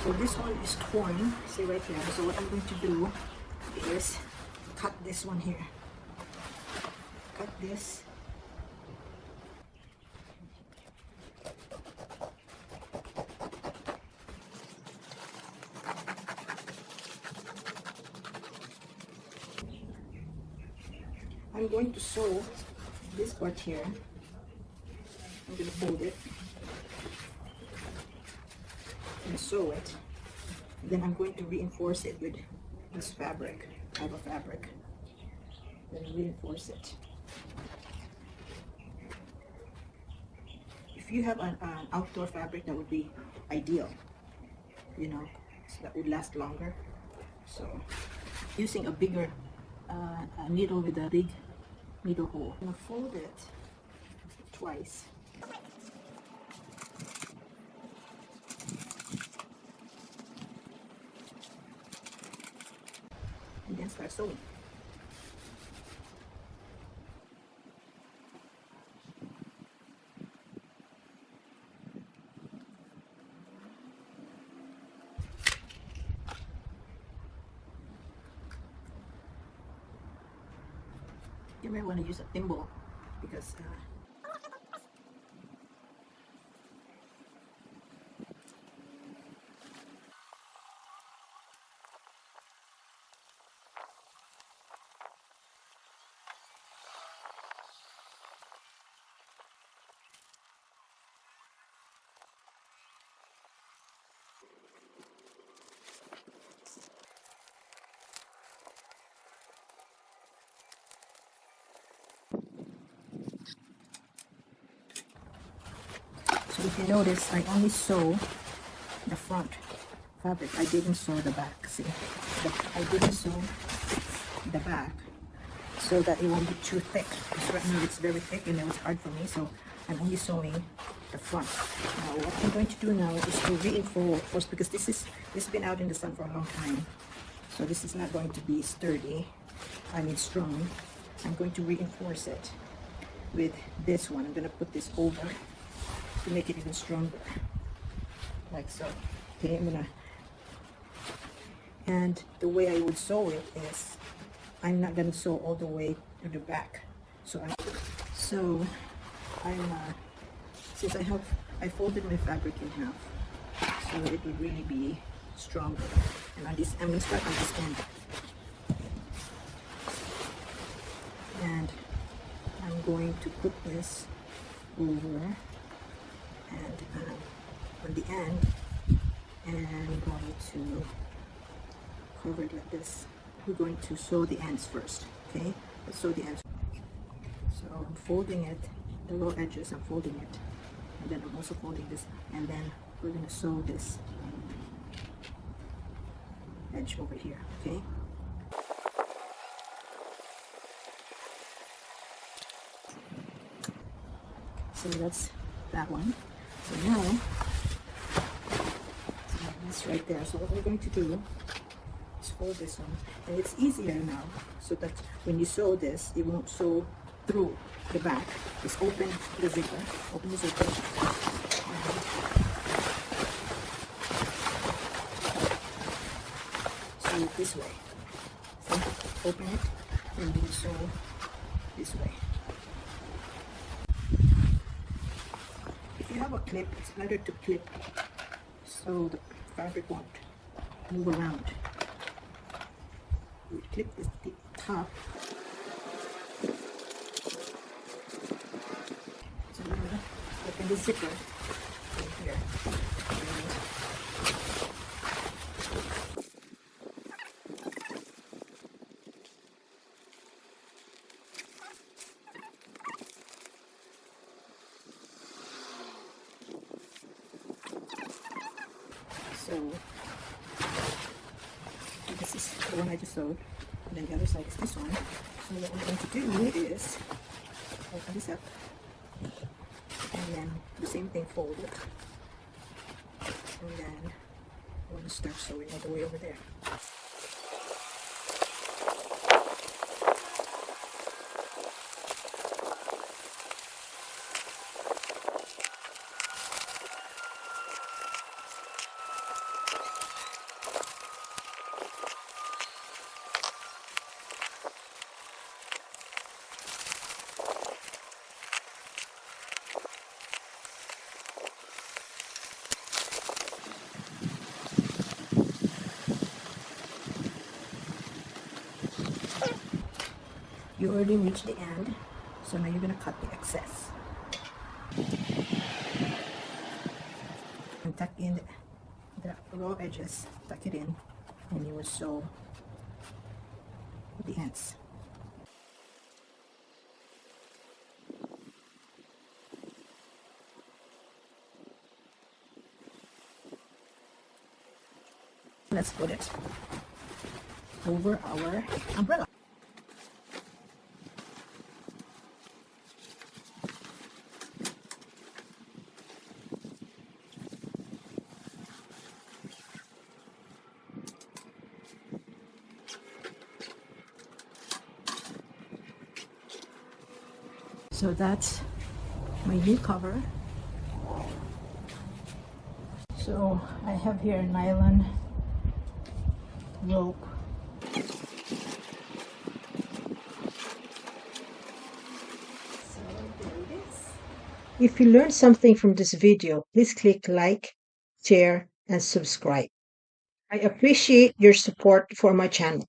So this one is torn, see right here. So what I'm going to do is cut this one here. Cut this. I'm going to sew this part here. I'm going to fold it and sew it. Then I'm going to reinforce it with this fabric. I have a fabric. Then reinforce it. If you have an outdoor fabric, that would be ideal, you know, so that would last longer. So using a bigger a needle with a big needle hole. I'm going to fold it twice. And then start sewing. You may want to use a thimble because so if you notice, I only sew the front fabric. I didn't sew the back. See, I didn't sew the back so that it won't be too thick. Because right now it's very thick and it was hard for me, so I'm only sewing the front. Now what I'm going to do now is to reinforce, because this has been out in the sun for a long time, so this is not going to be sturdy. I mean strong. I'm going to reinforce it with this one. I'm going to put this over to make it even stronger, like so. Okay, and the way I would sew it is, I'm not gonna sew all the way to the back. So since I folded my fabric in half, so it would really be stronger. And on this, I'm gonna start on this end, and I'm going to put this over and on the end, and I'm going to cover it like this. We're going to sew the ends first, okay? Let's sew the ends. So I'm folding it, the low edges, I'm folding it, and then I'm also folding this, and then we're going to sew this edge over here, okay? So that's that one. So now, that's right there. So what we're going to do is fold this one. And it's easier now, so that when you sew this, it won't sew through the back. Just open the zipper. Open the zipper. Sew it this way. So open it and then sew this way. If you have a clip, it's better to clip so the fabric won't move around. We clip this the top. So I'm gonna open the zipper right here. So this is the one I just sewed, and then the other side is this one. So what we're going to do is open this up, and then the same thing, fold it, and then I'm going to start sewing all the way over there. You already reached the end, so now you're going to cut the excess and tuck in the raw edges. Tuck it in, and you will sew the ends. Let's put it over our umbrella. So that's my new cover. So I have here a nylon rope. So there it is. If you learned something from this video, please click like, share, and subscribe. I appreciate your support for my channel.